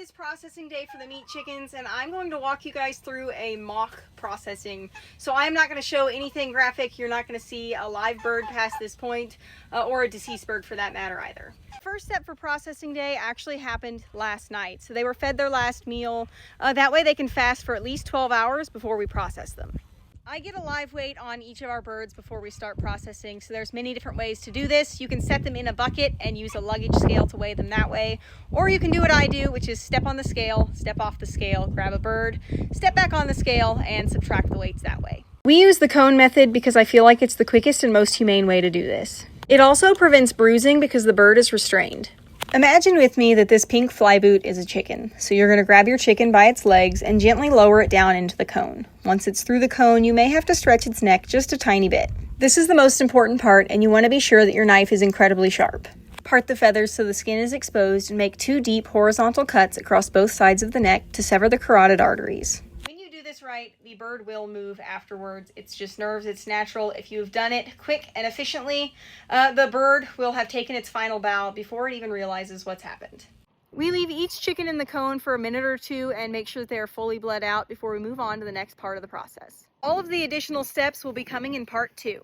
is processing day for the meat chickens, and I'm going to walk you guys through a mock processing. So I'm not going to show anything graphic. You're not going to see a live bird past this point, or a deceased bird for that matter either. First step for processing day actually happened last night. So they were fed their last meal. That way they can fast for at least 12 hours before we process them. I get a live weight on each of our birds before we start processing, so there's many different ways to do this. You can set them in a bucket and use a luggage scale to weigh them that way, or you can do what I do, which is step on the scale, step off the scale, grab a bird, step back on the scale, and subtract the weights that way. We use the cone method because I feel like it's the quickest and most humane way to do this. It also prevents bruising because the bird is restrained. Imagine with me that this pink flyboot is a chicken. So you're going to grab your chicken by its legs and gently lower it down into the cone. Once it's through the cone, you may have to stretch its neck just a tiny bit. This is the most important part, and you want to be sure that your knife is incredibly sharp. Part the feathers so the skin is exposed and make 2 deep horizontal cuts across both sides of the neck to sever the carotid arteries. Right, the bird will move afterwards. It's just nerves. It's natural. If you've done it quick and efficiently, the bird will have taken its final bow before it even realizes what's happened. We leave each chicken in the cone for a minute or two and make sure that they are fully bled out before we move on to the next part of the process. All of the additional steps will be coming in part 2.